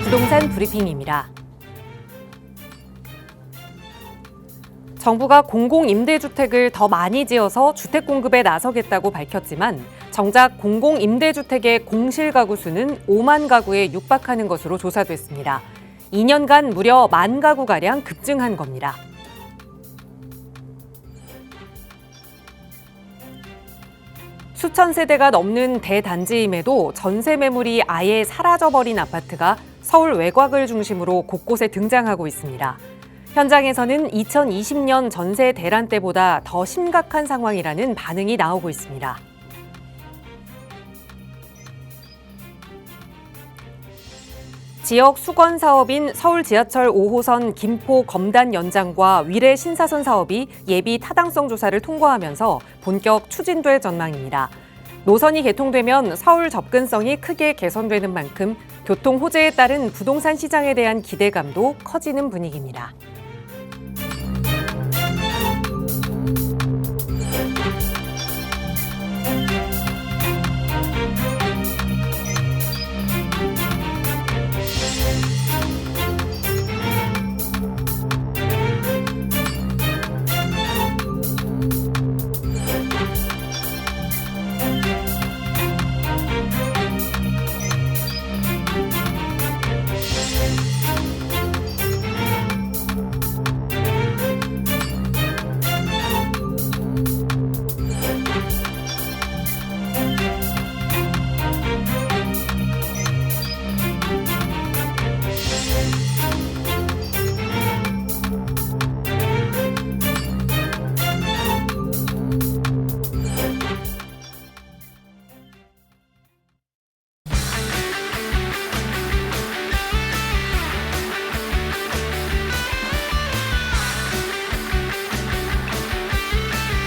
부동산 브리핑입니다. 정부가 공공임대주택을 더 많이 지어서 주택 공급에 나서겠다고 밝혔지만 정작 공공임대주택의 공실가구 수는 5만 가구에 육박하는 것으로 조사됐습니다. 2년간 무려 1만 가구가량 급증한 겁니다. 수천 세대가 넘는 대단지임에도 전세 매물이 아예 사라져버린 아파트가 서울 외곽을 중심으로 곳곳에 등장하고 있습니다. 현장에서는 2020년 전세 대란 때보다 더 심각한 상황이라는 반응이 나오고 있습니다. 지역 수건 사업인 서울 지하철 5호선 김포 검단 연장과 위례 신사선 사업이 예비 타당성 조사를 통과하면서 본격 추진될 전망입니다. 노선이 개통되면 서울 접근성이 크게 개선되는 만큼 교통 호재에 따른 부동산 시장에 대한 기대감도 커지는 분위기입니다.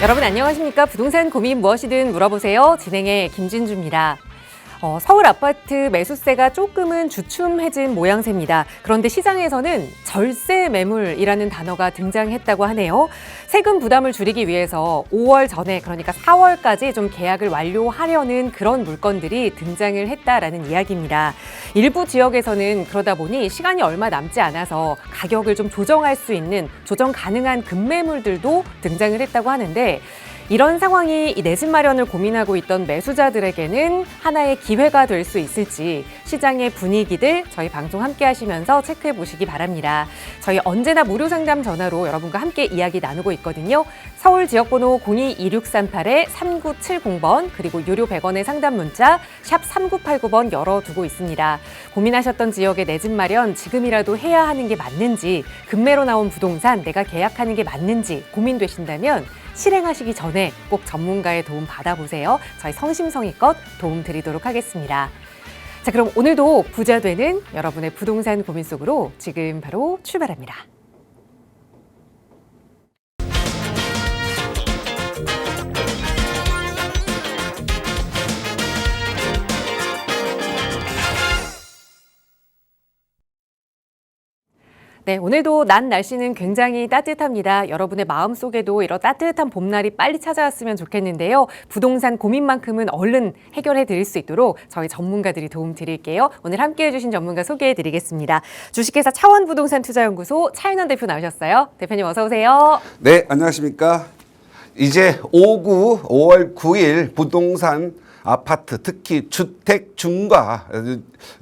여러분 안녕하십니까? 부동산 고민 무엇이든 물어보세요. 진행의 김진주입니다. 서울 아파트 매수세가 조금은 주춤해진 모양새입니다. 그런데 시장에서는 절세 매물이라는 단어가 등장했다고 하네요. 세금 부담을 줄이기 위해서 5월 전에 그러니까 4월까지 좀 계약을 완료하려는 그런 물건들이 등장을 했다라는 이야기입니다. 일부 지역에서는 그러다 보니 시간이 얼마 남지 않아서 가격을 좀 조정할 수 있는 조정 가능한 급매물들도 등장을 했다고 하는데 이런 상황이 내 집 마련을 고민하고 있던 매수자들에게는 하나의 기회가 될 수 있을지 시장의 분위기들 저희 방송 함께 하시면서 체크해 보시기 바랍니다. 저희 언제나 무료 상담 전화로 여러분과 함께 이야기 나누고 있거든요. 서울 지역번호 02-2638-3970번 그리고 유료 100원의 상담 문자 샵 3989번 열어두고 있습니다. 고민하셨던 지역의 내 집 마련 지금이라도 해야 하는 게 맞는지 급매로 나온 부동산 내가 계약하는 게 맞는지 고민되신다면 실행하시기 전에 꼭 전문가의 도움 받아보세요. 저희 성심성의껏 도움 드리도록 하겠습니다. 자, 그럼 오늘도 부자 되는 여러분의 부동산 고민 속으로 지금 바로 출발합니다. 네, 오늘도 낮 날씨는 굉장히 따뜻합니다. 여러분의 마음속에도 이런 따뜻한 봄날이 빨리 찾아왔으면 좋겠는데요. 부동산 고민만큼은 얼른 해결해 드릴 수 있도록 저희 전문가들이 도움 드릴게요. 오늘 함께해 주신 전문가 소개해 드리겠습니다. 주식회사 차원부동산투자연구소 차윤환 대표 나오셨어요. 대표님 어서 오세요. 네, 안녕하십니까. 이제 5월 9일 부동산 아파트, 특히 주택 중과,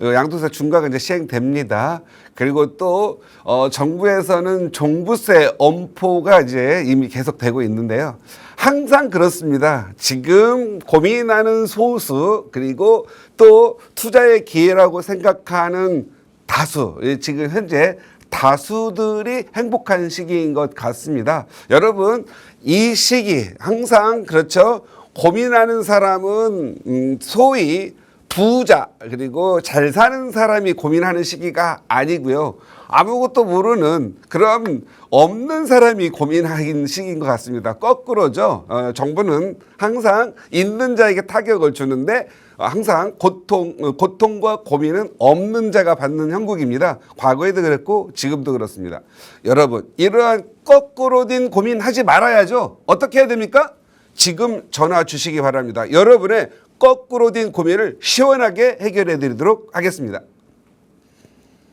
양도세 중과가 이제 시행됩니다. 그리고 또, 정부에서는 종부세 엄포가 이제 이미 계속되고 있는데요. 항상 그렇습니다. 지금 고민하는 소수, 그리고 또 투자의 기회라고 생각하는 다수, 지금 현재 다수들이 행복한 시기인 것 같습니다. 여러분, 이 시기 항상 그렇죠. 고민하는 사람은 소위 부자 그리고 잘 사는 사람이 고민하는 시기가 아니고요. 아무것도 모르는 그런 없는 사람이 고민하는 시기인 것 같습니다. 거꾸로죠. 정부는 항상 있는 자에게 타격을 주는데 항상 고통과 고민은 없는 자가 받는 형국입니다. 과거에도 그랬고 지금도 그렇습니다. 여러분, 이러한 거꾸로 된 고민하지 말아야죠. 어떻게 해야 됩니까? 지금 전화 주시기 바랍니다. 여러분의 거꾸로 된 고민을 시원하게 해결해 드리도록 하겠습니다.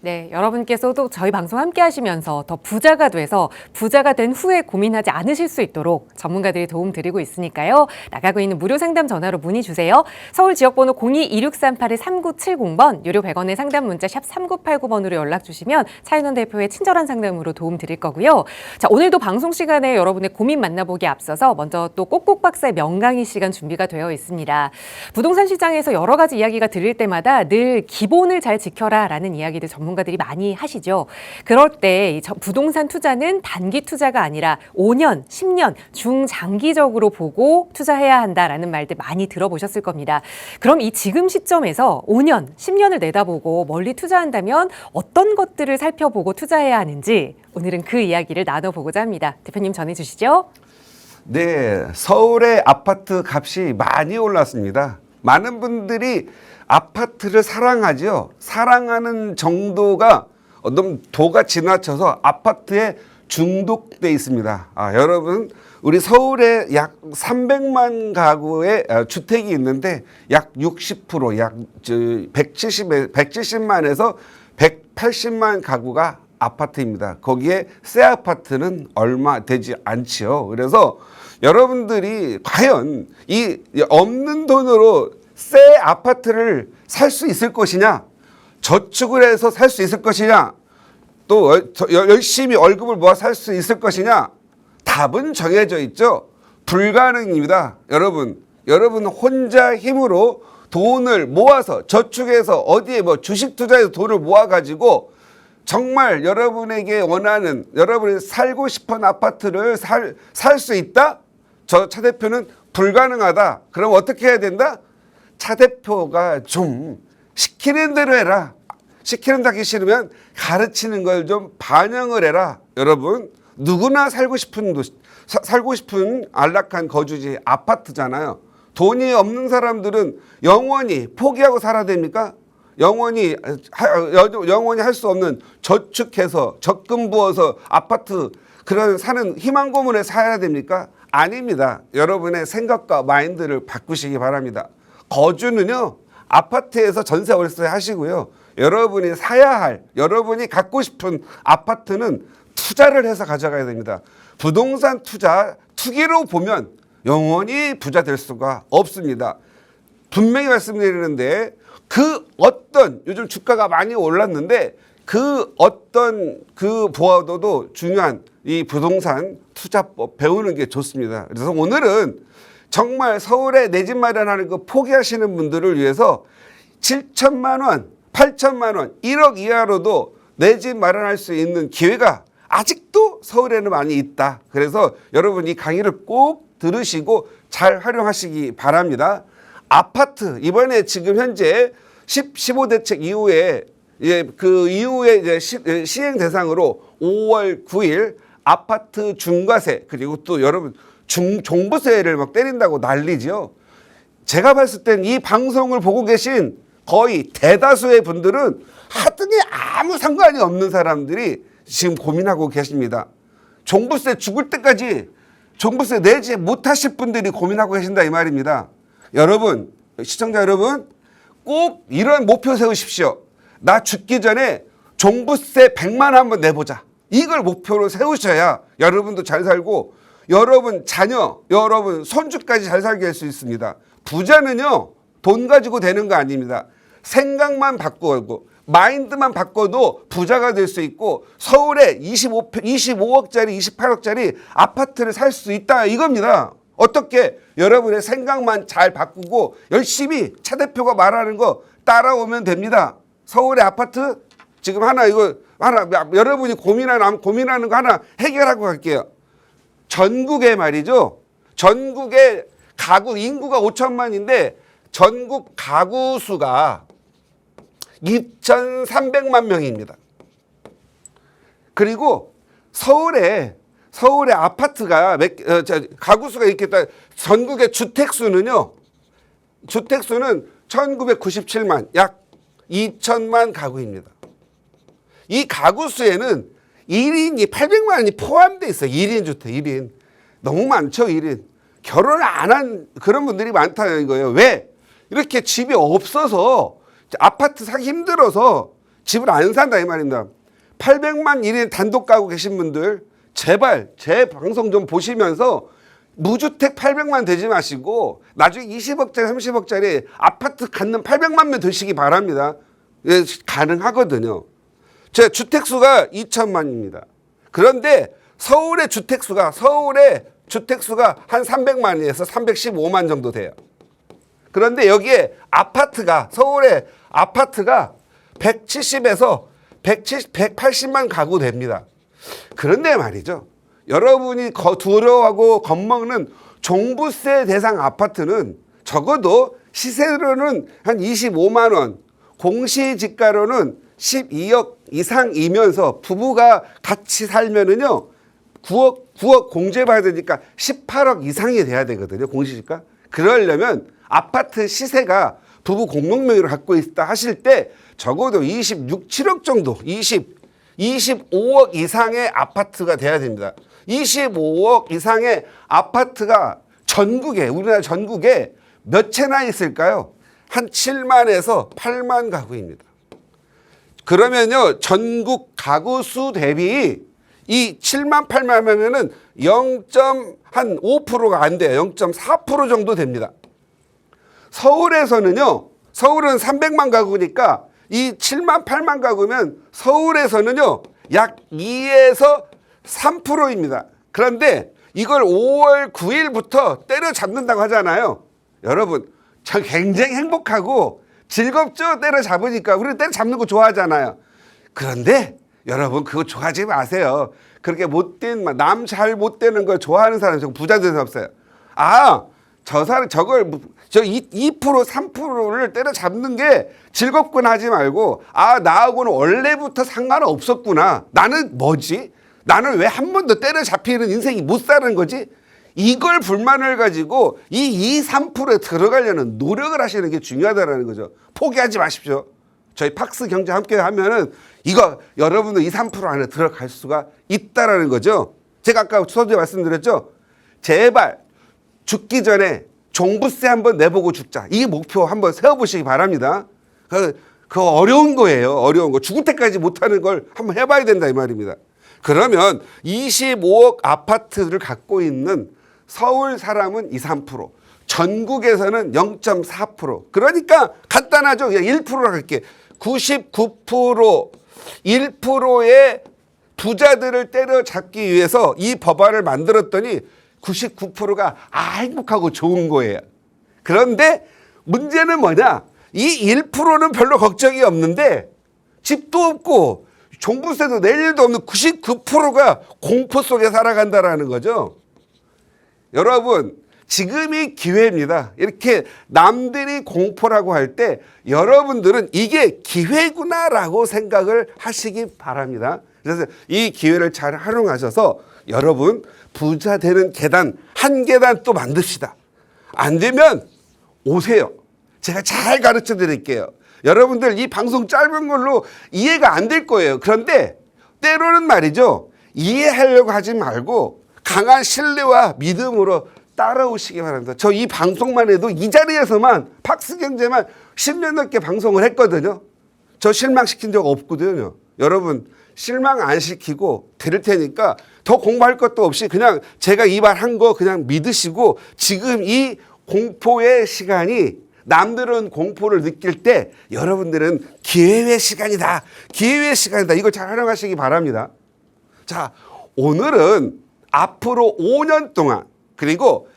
네, 여러분께서도 저희 방송 함께 하시면서 더 부자가 돼서 부자가 된 후에 고민하지 않으실 수 있도록 전문가들이 도움 드리고 있으니까요. 나가고 있는 무료 상담 전화로 문의 주세요. 서울 지역번호 02-2638-3970번, 유료 100원의 상담 문자 샵 3989번으로 연락 주시면 차윤원 대표의 친절한 상담으로 도움 드릴 거고요. 자, 오늘도 방송 시간에 여러분의 고민 만나보기 앞서서 먼저 또 꼭꼭 박사의 명강의 시간 준비가 되어 있습니다. 부동산 시장에서 여러 가지 이야기가 들릴 때마다 늘 기본을 잘 지켜라라는 이야기들 전문가들이 많이 하시죠. 그럴 때 이 부동산 투자는 단기 투자가 아니라 5년, 10년 중장기적으로 보고 투자해야 한다라는 말들 많이 들어보셨을 겁니다. 그럼 이 지금 시점에서 5년, 10년을 내다보고 멀리 투자한다면 어떤 것들을 살펴보고 투자해야 하는지 오늘은 그 이야기를 나눠보고자 합니다. 대표님 전해주시죠. 네, 서울의 아파트 값이 많이 올랐습니다. 많은 분들이 아파트를 사랑하죠. 사랑하는 정도가 너무 도가 지나쳐서 아파트에 중독돼 있습니다. 여러분, 우리 서울에 약 300만 가구의 주택이 있는데 약 60%, 약 170만에서 180만 가구가 아파트입니다. 거기에 새 아파트는 얼마 되지 않지요. 그래서 여러분들이 과연 이 없는 돈으로 새 아파트를 살 수 있을 것이냐, 저축을 해서 살 수 있을 것이냐, 또 열심히 월급을 모아 살 수 있을 것이냐, 답은 정해져 있죠. 불가능입니다. 여러분 혼자 힘으로 돈을 모아서 저축해서 어디에 주식 투자해서 돈을 모아가지고 정말 여러분에게 원하는, 여러분이 살고 싶은 아파트를 살 수 있다? 저 차 대표는 불가능하다. 그럼 어떻게 해야 된다? 차 대표가 좀 시키는 대로 해라. 시키는 다 하기 싫으면 가르치는 걸 좀 반영을 해라. 여러분, 누구나 살고 싶은 안락한 거주지 아파트잖아요. 돈이 없는 사람들은 영원히 포기하고 살아야 됩니까? 영원히 할 수 없는 저축해서 적금 부어서 아파트 그런 사는 희망 고문에 살아야 됩니까? 아닙니다. 여러분의 생각과 마인드를 바꾸시기 바랍니다. 거주는요, 아파트에서 전세 월세 하시고요. 여러분이 사야 할, 여러분이 갖고 싶은 아파트는 투자를 해서 가져가야 됩니다. 부동산 투기로 보면 영원히 부자 될 수가 없습니다. 분명히 말씀드리는데 요즘 주가가 많이 올랐는데 보아도 중요한 이 부동산 투자법 배우는 게 좋습니다. 그래서 오늘은 정말 서울에 내 집 마련하는 거 포기하시는 분들을 위해서 7천만 원, 8천만 원, 1억 이하로도 내 집 마련할 수 있는 기회가 아직도 서울에는 많이 있다. 그래서 여러분 이 강의를 꼭 들으시고 잘 활용하시기 바랍니다. 아파트 이번에 지금 현재 15대책 이후에 이제 시행 대상으로 5월 9일 아파트 중과세 그리고 또 여러분 종부세를 막 때린다고 난리죠. 제가 봤을 땐 이 방송을 보고 계신 거의 대다수의 분들은 하등에 아무 상관이 없는 사람들이 지금 고민하고 계십니다. 종부세 죽을 때까지 종부세 내지 못하실 분들이 고민하고 계신다 이 말입니다. 여러분, 시청자 여러분, 꼭 이런 목표 세우십시오. 나 죽기 전에 종부세 100만 원 한번 내보자. 이걸 목표로 세우셔야 여러분도 잘 살고 여러분 자녀, 여러분 손주까지 잘 살게 할 수 있습니다. 부자는요, 돈 가지고 되는 거 아닙니다. 생각만 바꾸고 마인드만 바꿔도 부자가 될 수 있고 서울에 25억짜리, 28억짜리 아파트를 살 수 있다 이겁니다. 어떻게? 여러분의 생각만 잘 바꾸고 열심히 차 대표가 말하는 거 따라오면 됩니다. 서울의 아파트 지금 하나 여러분이 고민하는 거 하나 해결하고 갈게요. 전국에 말이죠. 전국에 가구 인구가 5천만인데 전국 가구 수가 2,300만 명입니다. 그리고 서울에 아파트가 가구 수가 있겠다. 전국의 주택 수는 1997만, 약 2천만 가구입니다. 이 가구 수에는 1인이 800만이 포함되어 있어요. 1인 주택, 1인. 너무 많죠, 1인. 결혼을 안 한 그런 분들이 많다는 거예요. 왜? 이렇게 집이 없어서 아파트 사기 힘들어서 집을 안 산다 이 말입니다. 800만 1인 단독 가구 계신 분들 제발 제 방송 좀 보시면서 무주택 800만 되지 마시고 나중에 20억짜리 30억짜리 아파트 갖는 800만 명 되시기 바랍니다. 예, 가능하거든요. 제 주택수가 2천만입니다. 그런데 서울의 주택수가 한 300만에서 315만 정도 돼요. 그런데 여기에 서울의 아파트가 170에서 180만 가구 됩니다. 그런데 말이죠. 여러분이 두려워하고 겁먹는 종부세 대상 아파트는 적어도 시세로는 한 25만 원, 공시지가로는 12억 이상이면서 부부가 같이 살면은요 9억 공제받아야 되니까 18억 이상이 돼야 되거든요, 공시지가. 그러려면 아파트 시세가 부부 공동명의로 갖고 있다 하실 때 적어도 26, 7억 정도, 25억 이상의 아파트가 돼야 됩니다. 25억 이상의 아파트가 우리나라 전국에 몇 채나 있을까요? 한 7만에서 8만 가구입니다. 그러면요, 전국 가구 수 대비 이 7만, 8만 하면은 0.5%가 안 돼요. 0.4% 정도 됩니다. 서울은 300만 가구니까 이 7만, 8만 가구면 서울에서는요, 약 2에서 3%입니다. 그런데 이걸 5월 9일부터 때려잡는다고 하잖아요. 여러분, 저 굉장히 행복하고 즐겁죠? 때려잡으니까. 우리 때려잡는 거 좋아하잖아요. 그런데 여러분, 그거 좋아하지 마세요. 그렇게 남 잘 못 되는 걸 좋아하는 사람이 부자들이 없어요. 저 2%, 3%를 때려잡는 게 즐겁구나 하지 말고, 나하고는 원래부터 상관은 없었구나. 나는 뭐지? 나는 왜 한 번도 때려잡히는 인생이 못 사는 거지? 이걸 불만을 가지고 이 3%에 들어가려는 노력을 하시는 게 중요하다는 거죠. 포기하지 마십시오. 저희 팍스 경제 함께 하면은 이거 여러분도 3% 안에 들어갈 수가 있다라는 거죠. 제가 아까 서두에 말씀드렸죠. 제발 죽기 전에 종부세 한번 내보고 죽자. 이 목표 한번 세워보시기 바랍니다. 그거 어려운 거예요. 어려운 거. 죽을 때까지 못하는 걸 한번 해봐야 된다 이 말입니다. 그러면 25억 아파트를 갖고 있는 서울 사람은 3%, 전국에서는 0.4%. 그러니까 간단하죠. 1%라 할게. 99%, 1%의 부자들을 때려잡기 위해서 이 법안을 만들었더니 99%가 행복하고 좋은 거예요. 그런데 문제는 뭐냐? 이 1%는 별로 걱정이 없는데 집도 없고 종부세도 낼 일도 없는 99%가 공포 속에 살아간다라는 거죠. 여러분, 지금이 기회입니다. 이렇게 남들이 공포라고 할 때 여러분들은 이게 기회구나라고 생각을 하시기 바랍니다. 그래서 이 기회를 잘 활용하셔서 여러분 부자 되는 계단 한 계단 또 만듭시다. 안 되면 오세요. 제가 잘 가르쳐 드릴게요. 여러분들 이 방송 짧은 걸로 이해가 안 될 거예요. 그런데 때로는 말이죠. 이해하려고 하지 말고 강한 신뢰와 믿음으로 따라오시기 바랍니다. 저 이 방송만 해도 이 자리에서만 팍스경제만 10년 넘게 방송을 했거든요. 저 실망시킨 적 없거든요. 여러분 실망 안 시키고 드릴 테니까 더 공부할 것도 없이 그냥 제가 이 말 한 거 그냥 믿으시고 지금 이 공포의 시간이 남들은 공포를 느낄 때 여러분들은 기회의 시간이다. 기회의 시간이다. 이걸 잘 활용하시기 바랍니다. 자, 오늘은 앞으로 5년 동안 그리고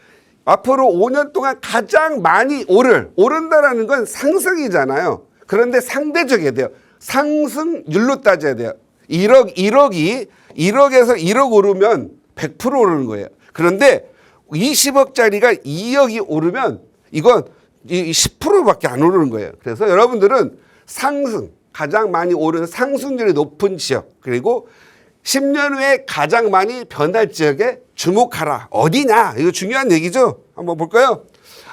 앞으로 5년 동안 가장 많이 오른다라는 건 상승이잖아요. 그런데 상대적이어야 돼요. 상승률로 따져야 돼요. 1억에서 1억 오르면 100% 오르는 거예요. 그런데 20억짜리가 2억이 오르면 이건 10%밖에 안 오르는 거예요. 그래서 여러분들은 가장 많이 오르는 상승률이 높은 지역 그리고 10년 후에 가장 많이 변할 지역에 주목하라. 어디냐? 이거 중요한 얘기죠. 한번 볼까요?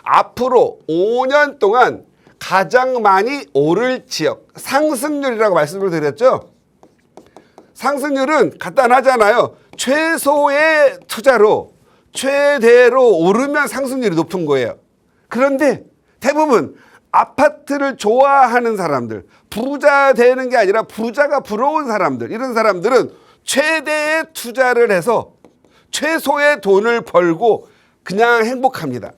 앞으로 5년 동안 가장 많이 오를 지역 상승률이라고 말씀을 드렸죠. 상승률은 간단하잖아요. 최소의 투자로 최대로 오르면 상승률이 높은 거예요. 그런데 대부분 아파트를 좋아하는 사람들, 부자 되는 게 아니라 부자가 부러운 사람들, 이런 사람들은 최대의 투자를 해서 최소의 돈을 벌고 그냥 행복합니다.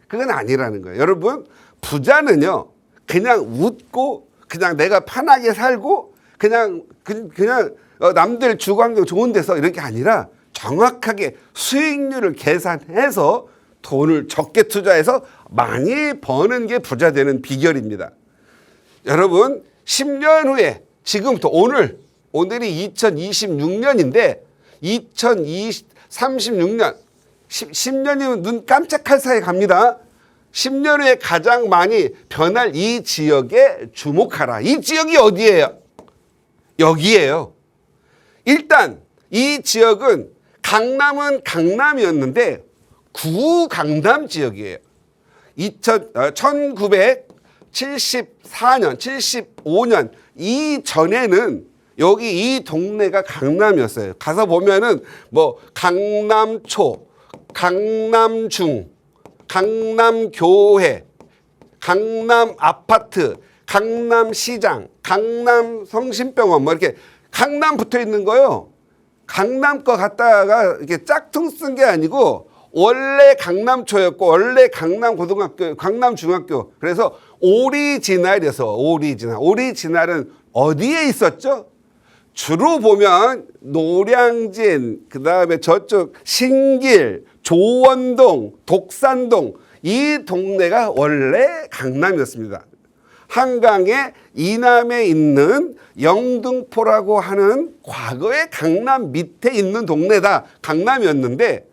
그건 아니라는 거예요. 여러분, 부자는요, 그냥 웃고 그냥 내가 편하게 살고 그냥 남들 주거환경 좋은 데서 이런 게 아니라 정확하게 수익률을 계산해서 돈을 적게 투자해서 많이 버는 게 부자 되는 비결입니다. 여러분, 10년 후에 지금부터 오늘이 2026년인데 2036년 10년이면 눈 깜짝할 사이에 갑니다. 10년 후에 가장 많이 변할 이 지역에 주목하라. 이 지역이 어디예요? 여기예요. 일단 이 지역은 강남은 강남이었는데 구강남 지역이에요. 1974년, 75년 이전에는 여기 이 동네가 강남이었어요. 가서 보면은 뭐 강남초, 강남중, 강남교회, 강남아파트, 강남시장, 강남성심병원 뭐 이렇게 강남 붙어 있는 거요. 강남 거 갖다가 이렇게 짝퉁 쓴 게 아니고 원래 강남초였고 원래 강남고등학교, 강남중학교. 그래서 오리지널은 어디에 있었죠? 주로 보면 노량진, 그다음에 저쪽 신길, 조원동, 독산동 이 동네가 원래 강남이었습니다. 한강의 이남에 있는 영등포라고 하는 과거의 강남 밑에 있는 동네다. 강남이었는데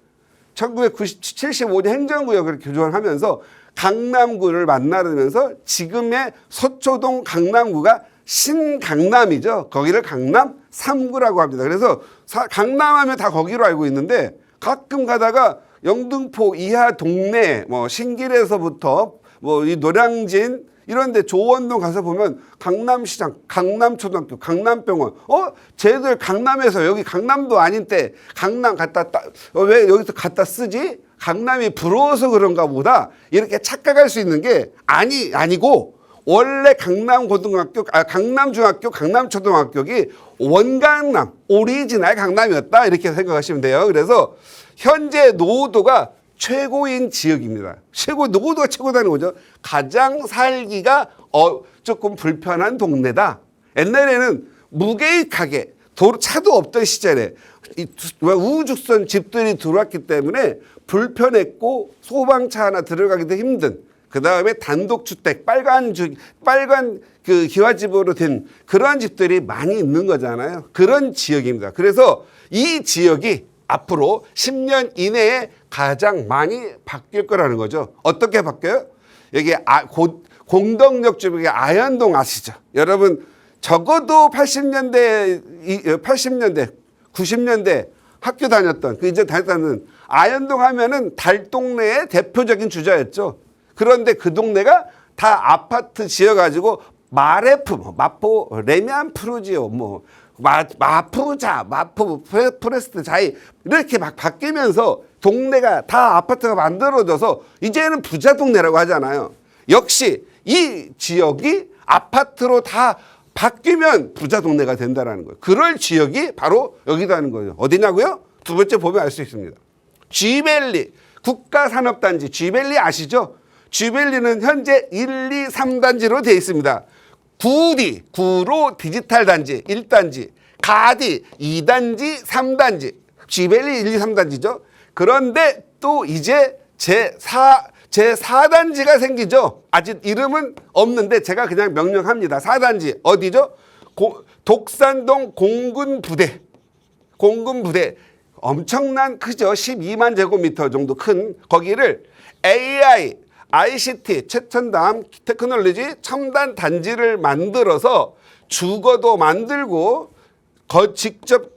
1975년 행정구역을 교정하면서 강남구를 만나면서 지금의 서초동 강남구가 신강남이죠. 거기를 강남 3구라고 합니다. 그래서 강남하면 다 거기로 알고 있는데 가끔 가다가 영등포 이하 동네 뭐 신길에서부터 뭐 이 노량진 이런데 조원동 가서 보면 강남시장, 강남초등학교, 강남병원. 쟤들 강남에서 여기 강남도 아닌 때 강남 왜 여기서 갖다 쓰지? 강남이 부러워서 그런가 보다. 이렇게 착각할 수 있는 게 아니고 원래 강남고등학교, 강남중학교, 강남초등학교가 원강남, 오리지널 강남이었다. 이렇게 생각하시면 돼요. 그래서 현재 노후도가 최고인 지역입니다. 노후도가 최고다는 거죠. 가장 살기가 조금 불편한 동네다. 옛날에는 무계획하게 차도 없던 시절에 우후죽순 집들이 들어왔기 때문에 불편했고 소방차 하나 들어가기도 힘든, 그 다음에 단독주택 빨간 그 기와집으로 된 그러한 집들이 많이 있는 거잖아요. 그런 지역입니다. 그래서 이 지역이 앞으로 10년 이내에 가장 많이 바뀔 거라는 거죠. 어떻게 바뀌어요? 여기 공덕역 주변에 아현동 아시죠? 여러분 적어도 80년대, 90년대 학교 다녔던 이제 다녔다는 아현동 하면은 달동네의 대표적인 주자였죠. 그런데 그 동네가 다 아파트 지어가지고 마레프, 마포, 레미안 프루지오, 마푸자, 마포, 프레스트, 자이 이렇게 막 바뀌면서 동네가 다 아파트가 만들어져서 이제는 부자 동네라고 하잖아요. 역시 이 지역이 아파트로 다 바뀌면 부자 동네가 된다는 거예요. 그럴 지역이 바로 여기다는 거예요. 어디냐고요? 두 번째 보면 알 수 있습니다. G밸리 국가산업단지, G밸리 아시죠? G밸리는 현재 1, 2, 3단지로 되어 있습니다. 구로 디지털 단지 1단지, 가디 2단지, 3단지, G밸리 1, 2, 3단지죠. 그런데 또 이제 제4단지가 생기죠. 아직 이름은 없는데 제가 그냥 명명합니다. 4단지 어디죠? 독산동 공군부대 엄청난 크죠. 12만 제곱미터 정도 큰 거기를 AI, ICT, 최첨단 테크놀로지 첨단 단지를 만들어서 주거도 만들고 직접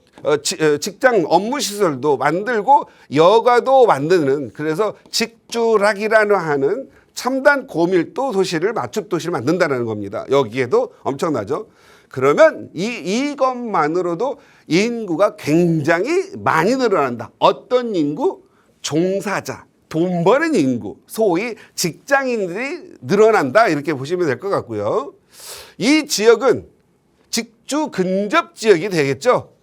직장 업무 시설도 만들고 여가도 만드는, 그래서 직주락이라는 하는 첨단 고밀도 도시를 맞춤 도시를 만든다는 겁니다. 여기에도 엄청나죠. 그러면 이것만으로도 인구가 굉장히 많이 늘어난다. 어떤 인구? 종사자, 돈 버는 인구, 소위 직장인들이 늘어난다 이렇게 보시면 될 것 같고요. 이 지역은 직주 근접 지역이 되겠죠.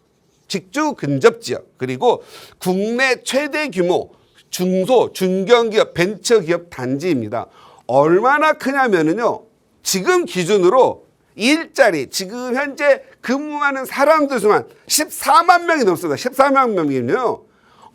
직주 근접 지역. 그리고 국내 최대 규모 중소, 중견기업, 벤처기업 단지입니다. 얼마나 크냐면요. 지금 기준으로 일자리, 지금 현재 근무하는 사람들 수만 14만 명이 넘습니다. 14만 명이면요.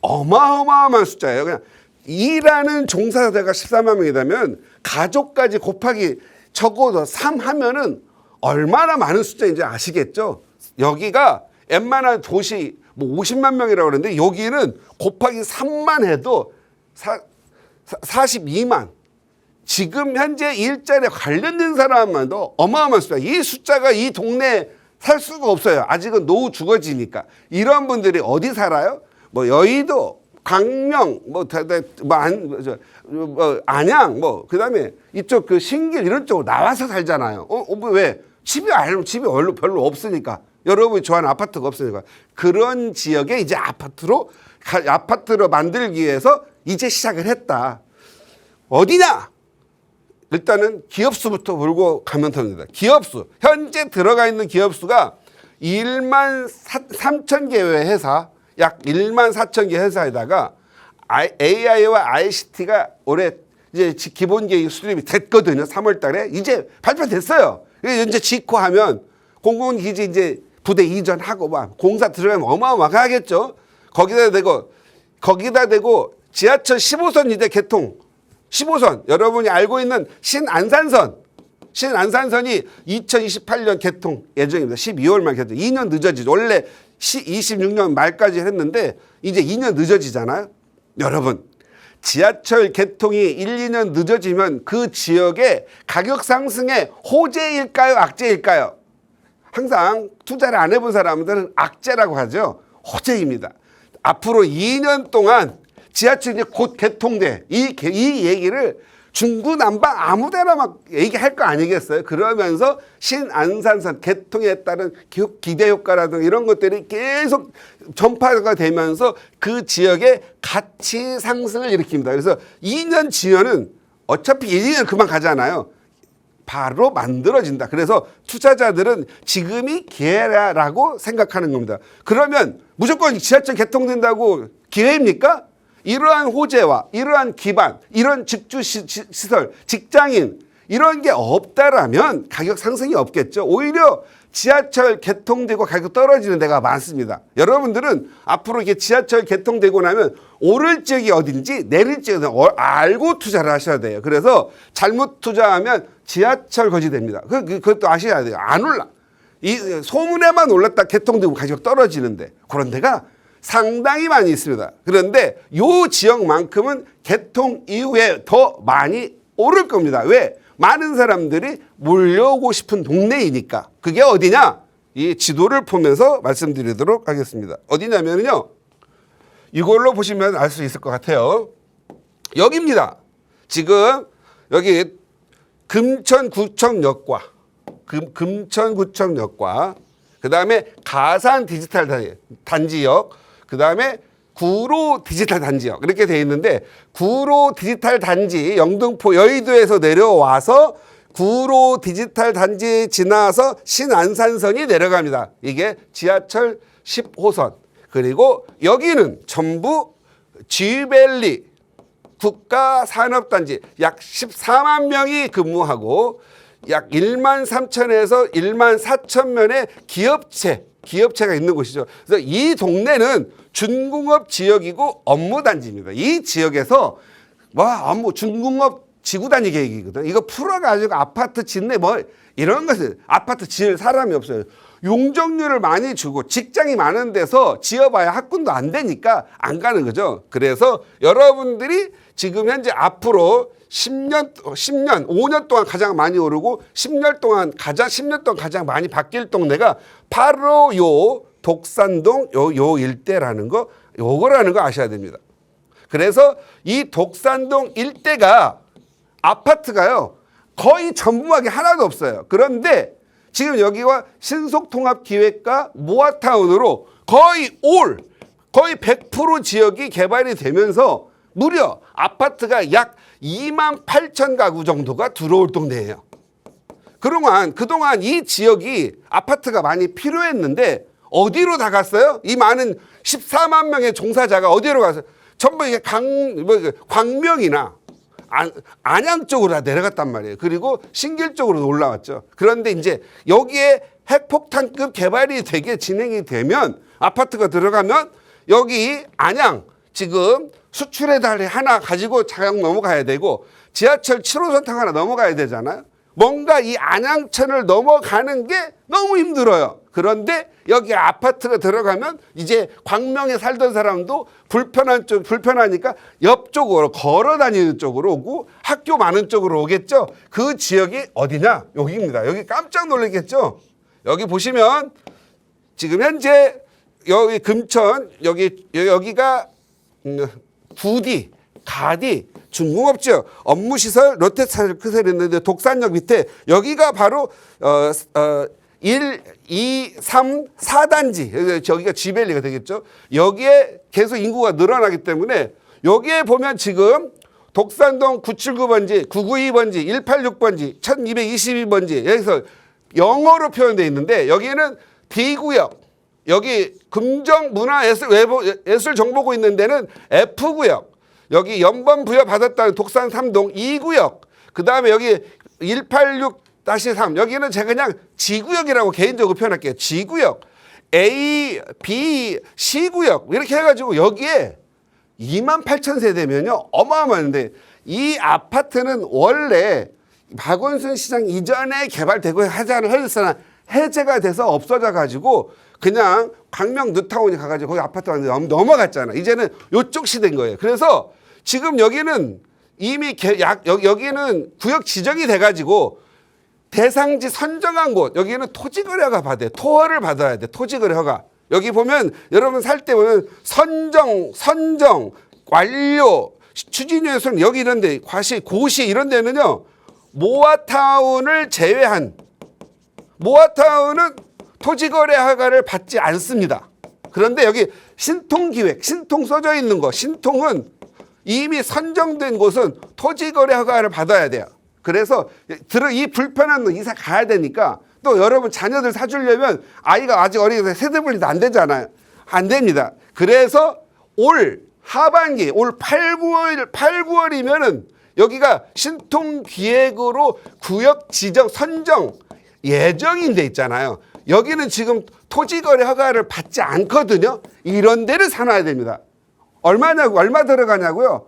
어마어마한 숫자예요. 그냥 일하는 종사자가 14만 명이라면 가족까지 곱하기 적어도 3 하면은 얼마나 많은 숫자인지 아시겠죠? 여기가 웬만한 도시 뭐 50만 명이라고 그러는데 여기는 곱하기 3만 해도 42만. 지금 현재 일자리에 관련된 사람만도 어마어마한 숫자. 이 숫자가 이 동네에 살 수가 없어요. 아직은 노후 주거지니까. 이런 분들이 어디 살아요? 뭐 여의도, 광명, 안양, 그다음에 이쪽 그 신길 이런 쪽으로 나와서 살잖아요. 왜? 집이 별로 없으니까. 여러분이 좋아하는 아파트가 없으니까. 그런 지역에 이제 아파트로 만들기 위해서 이제 시작을 했다. 어디냐? 일단은 기업수부터 몰고 가면 됩니다. 기업수. 현재 들어가 있는 기업수가 1만 3천 개의 회사, 약 1만 4천 개 회사에다가 AI와 ICT가 올해 이제 기본 계획 수립이 됐거든요. 3월 달에. 이제 발표됐어요. 이제 직후하면 공공기지 이제 부대 이전하고 막 공사 들어가면 어마어마하겠죠. 거기다 대고 지하철 15선 이제 개통. 15선 여러분이 알고 있는 신안산선이 2028년 개통 예정입니다. 12월말 개통. 2년 늦어지죠. 원래 26년 말까지 했는데 이제 2년 늦어지잖아요. 여러분 지하철 개통이 1, 2년 늦어지면 그 지역의 가격 상승의 호재일까요? 악재일까요? 항상 투자를 안 해본 사람들은 악재라고 하죠. 호재입니다. 앞으로 2년 동안 지하철이 곧 개통돼. 이 얘기를 중구난방 아무데나 막 얘기할 거 아니겠어요? 그러면서 신안산선 개통에 따른 기대 효과라든가 이런 것들이 계속 전파가 되면서 그 지역의 가치 상승을 일으킵니다. 그래서 2년 지연은 어차피 2년 그만 가잖아요. 바로 만들어진다. 그래서 투자자들은 지금이 기회라고 생각하는 겁니다. 그러면 무조건 지하철 개통된다고 기회입니까? 이러한 호재와 이러한 기반, 이런 직주 시설, 직장인 이런 게 없다라면 가격 상승이 없겠죠. 오히려 지하철 개통되고 가격 떨어지는 데가 많습니다. 여러분들은 앞으로 이게 지하철 개통되고 나면 오를 지역이 어딘지 내릴 지역은 알고 투자를 하셔야 돼요. 그래서 잘못 투자하면 지하철 거지됩니다. 그것도 아셔야 돼요. 안 올라. 이 소문에만 올랐다 개통되고 가격 떨어지는데 그런 데가 상당히 많이 있습니다. 그런데 요 지역만큼은 개통 이후에 더 많이 오를 겁니다. 왜? 많은 사람들이 몰려오고 싶은 동네이니까. 그게 어디냐? 이 지도를 보면서 말씀드리도록 하겠습니다. 어디냐면요. 이걸로 보시면 알 수 있을 것 같아요. 여기입니다. 지금 여기 금천구청역과 그 다음에 가산 디지털 단지역, 그 다음에 구로 디지털 단지역 이렇게 돼 있는데 구로 디지털 단지 영등포 여의도에서 내려와서 구로 디지털 단지 지나서 신안산선이 내려갑니다. 이게 지하철 10호선. 그리고 여기는 전부 G밸리 국가산업단지 약 14만 명이 근무하고 약 1만 3천에서 1만 4천 명의 기업체가 있는 곳이죠. 그래서 이 동네는 준공업 지역이고 업무단지입니다. 이 지역에서 준공업 지구단위 계획이거든. 이거 풀어가지고 아파트 짓네 이런 것을 아파트 지을 사람이 없어요. 용적률을 많이 주고 직장이 많은 데서 지어봐야 학군도 안 되니까 안 가는 거죠. 그래서 여러분들이 지금 현재 앞으로 5년 동안 가장 많이 오르고 10년 동안 가장 많이 바뀔 동네가 바로 요 독산동 요 일대라는 거, 요거라는 거 아셔야 됩니다. 그래서 이 독산동 일대가 아파트가요 거의 전부하게 하나도 없어요. 그런데 지금 여기와 신속통합기획과 모아타운으로 거의 100% 지역이 개발이 되면서 무려 아파트가 약 2만 8천 가구 정도가 들어올 동네예요. 그동안 이 지역이 아파트가 많이 필요했는데 어디로 다 갔어요? 이 많은 14만 명의 종사자가 어디로 갔어요? 전부 이게 광명이나 안양 쪽으로 다 내려갔단 말이에요. 그리고 신길 쪽으로 올라왔죠. 그런데 이제 여기에 핵폭탄급 개발이 되게 진행이 되면 아파트가 들어가면 여기 안양 지금 수출의 달에 하나 가지고 자양 넘어가야 되고 지하철 7호선 타고 하나 넘어가야 되잖아요. 뭔가 이 안양천을 넘어가는 게 너무 힘들어요. 그런데 여기 아파트가 들어가면 이제 광명에 살던 사람도 불편하니까 옆쪽으로 걸어 다니는 쪽으로 오고 학교 많은 쪽으로 오겠죠. 그 지역이 어디냐? 여기입니다. 여기 깜짝 놀랐겠죠. 여기 보시면 지금 현재 여기 금천 여기가 구디, 가디, 중공업지역, 업무시설, 롯데사르크셀 있는데 독산역 밑에 여기가 바로 1, 2, 3, 4단지 저기가 지벨리가 되겠죠. 여기에 계속 인구가 늘어나기 때문에 여기에 보면 지금 독산동 979번지, 992번지, 186번지, 1222번지 여기서 영어로 표현되어 있는데 여기는 D구역, 여기 금정문화예술정보구 있는 데는 F구역, 여기 연번 부여 받았다는 독산 3동 2구역, 그 다음에 여기 186-3 여기는 제가 그냥 G구역이라고 개인적으로 표현할게요. G구역, A, B, C구역 이렇게 해가지고 여기에 2만 8천 세대면요 어마어마한데 이 아파트는 원래 박원순 시장 이전에 개발되고 하자는 했으나 해제가 돼서 없어져 가지고 그냥 광명 뉴타운이 가가지고 거기 아파트 왔는데 넘어갔잖아. 이제는 요쪽 시대인 거예요. 그래서 지금 여기는 이미 여기는 구역 지정이 돼가지고 대상지 선정한 곳 여기는 토지거래가 받아요. 토허를 받아야 돼. 토지거래허가. 여기 보면 여러분 살 때 보면 선정, 완료, 추진위에서는 여기 이런데 과시, 고시 이런 데는요 모아타운을 제외한 모아타운은 토지거래 허가를 받지 않습니다. 그런데 여기 신통기획, 신통 써져 있는 거, 신통은 이미 선정된 곳은 토지거래 허가를 받아야 돼요. 그래서 이 불편한 이사 가야 되니까 또 여러분 자녀들 사주려면 아이가 아직 어리게 세대분리도 안 되잖아요. 안 됩니다. 그래서 올 하반기, 올 8, 9월이면은 여기가 신통기획으로 구역 지정, 선정 예정인 데 있잖아요. 여기는 지금 토지거래 허가를 받지 않거든요. 이런 데를 사놔야 됩니다. 얼마 들어가냐고요?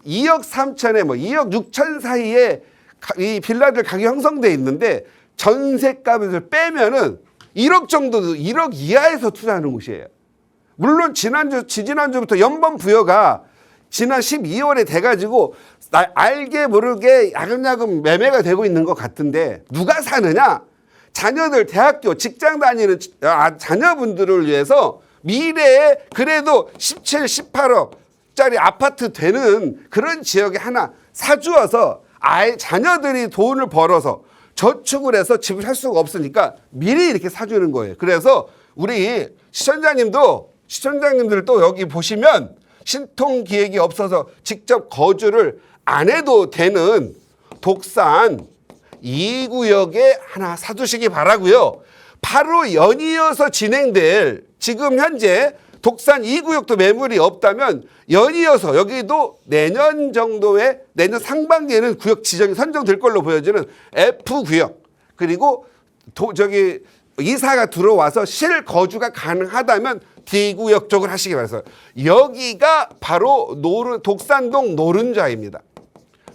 2억 3천에 2억 6천 사이에 이 빌라들 가격이 형성돼 있는데 전세값을 빼면은 1억 정도, 1억 이하에서 투자하는 곳이에요. 물론 지지난주부터 연번 부여가 지난 12월에 돼가지고 알게 모르게 야금야금 매매가 되고 있는 것 같은데 누가 사느냐? 자녀들 대학교 직장 다니는 자녀분들을 위해서 미래에 그래도 17, 18억짜리 아파트 되는 그런 지역에 하나 사주어서 자녀들이 돈을 벌어서 저축을 해서 집을 살 수가 없으니까 미리 이렇게 사주는 거예요. 그래서 우리 시청자님들도 여기 보시면 신통기획이 없어서 직접 거주를 안 해도 되는 독산 2구역에 하나 사두시기 바라고요. 바로 연이어서 진행될 지금 현재 독산 2구역도 매물이 없다면 연이어서 여기도 내년 상반기에는 구역 지정이 선정될 걸로 보여지는 F구역 그리고 이사가 들어와서 실거주가 가능하다면 D구역 쪽을 하시기 바라서 여기가 바로 독산동 노른자입니다.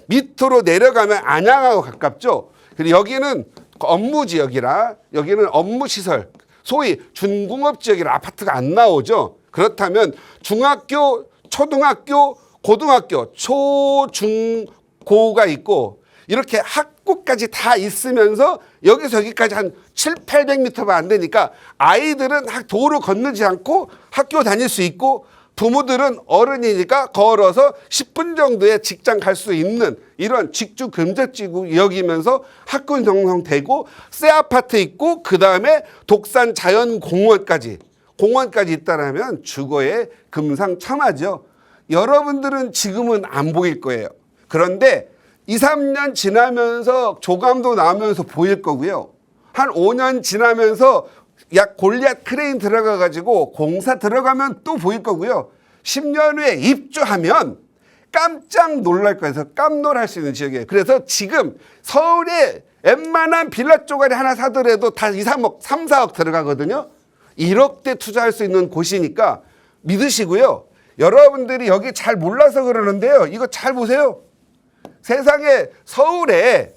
밑으로 내려가면 안양하고 가깝죠. 그리고 여기는 업무지역이라 여기는 업무시설 소위 준공업지역이라 아파트가 안 나오죠. 그렇다면 중학교, 초등학교, 고등학교, 초, 중, 고가 있고 이렇게 학교까지 다 있으면서 여기서 여기까지 한 7, 800m만 안 되니까 아이들은 도로 건너지 않고 학교 다닐 수 있고 부모들은 어른이니까 걸어서 10분 정도에 직장 갈 수 있는 이런 직주 금적지구역이면서 학교 형성되고 새 아파트 있고 그 다음에 독산 자연공원까지 있다라면 주거의 금상첨화죠. 여러분들은 지금은 안 보일 거예요. 그런데 2, 3년 지나면서 조감도 나오면서 보일 거고요. 한 5년 지나면서 약 골리앗 크레인 들어가 가지고 공사 들어가면 또 보일 거고요. 10년 후에 입주하면 깜짝 놀랄 거예요. 그래서 깜놀할 수 있는 지역이에요. 그래서 지금 서울에 웬만한 빌라 쪼가리 하나 사더라도 다 2, 3억, 3, 4억 들어가거든요. 1억대 투자할 수 있는 곳이니까 믿으시고요. 여러분들이 여기 잘 몰라서 그러는데요. 이거 잘 보세요. 세상에 서울에